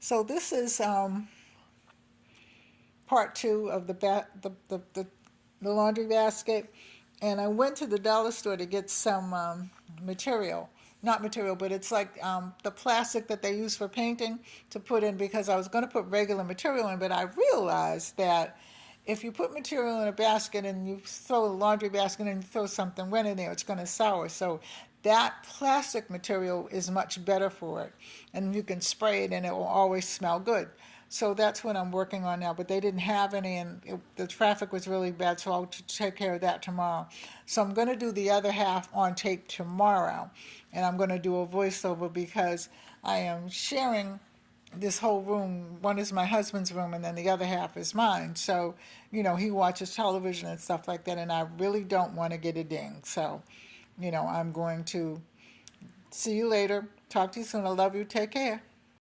So this is part two of the laundry basket, and I went to the dollar store to get some material. Not material, but it's like the plastic that they use for painting to put in because I was going to put regular material in, but I realized that if you put material in a basket and you throw a laundry basket and you throw something wet in there, it's going to sour. So that plastic material is much better for it. And you can spray it and it will always smell good. So that's what I'm working on now, but they didn't have any, and the traffic was really bad, so I'll take care of that tomorrow. So I'm going to do the other half on tape tomorrow, and I'm going to do a voiceover because I am sharing this whole room. One is my husband's room, and then the other half is mine. So, he watches television and stuff like that, and I really don't want to get a ding. So, I'm going to see you later. Talk to you soon. I love you. Take care.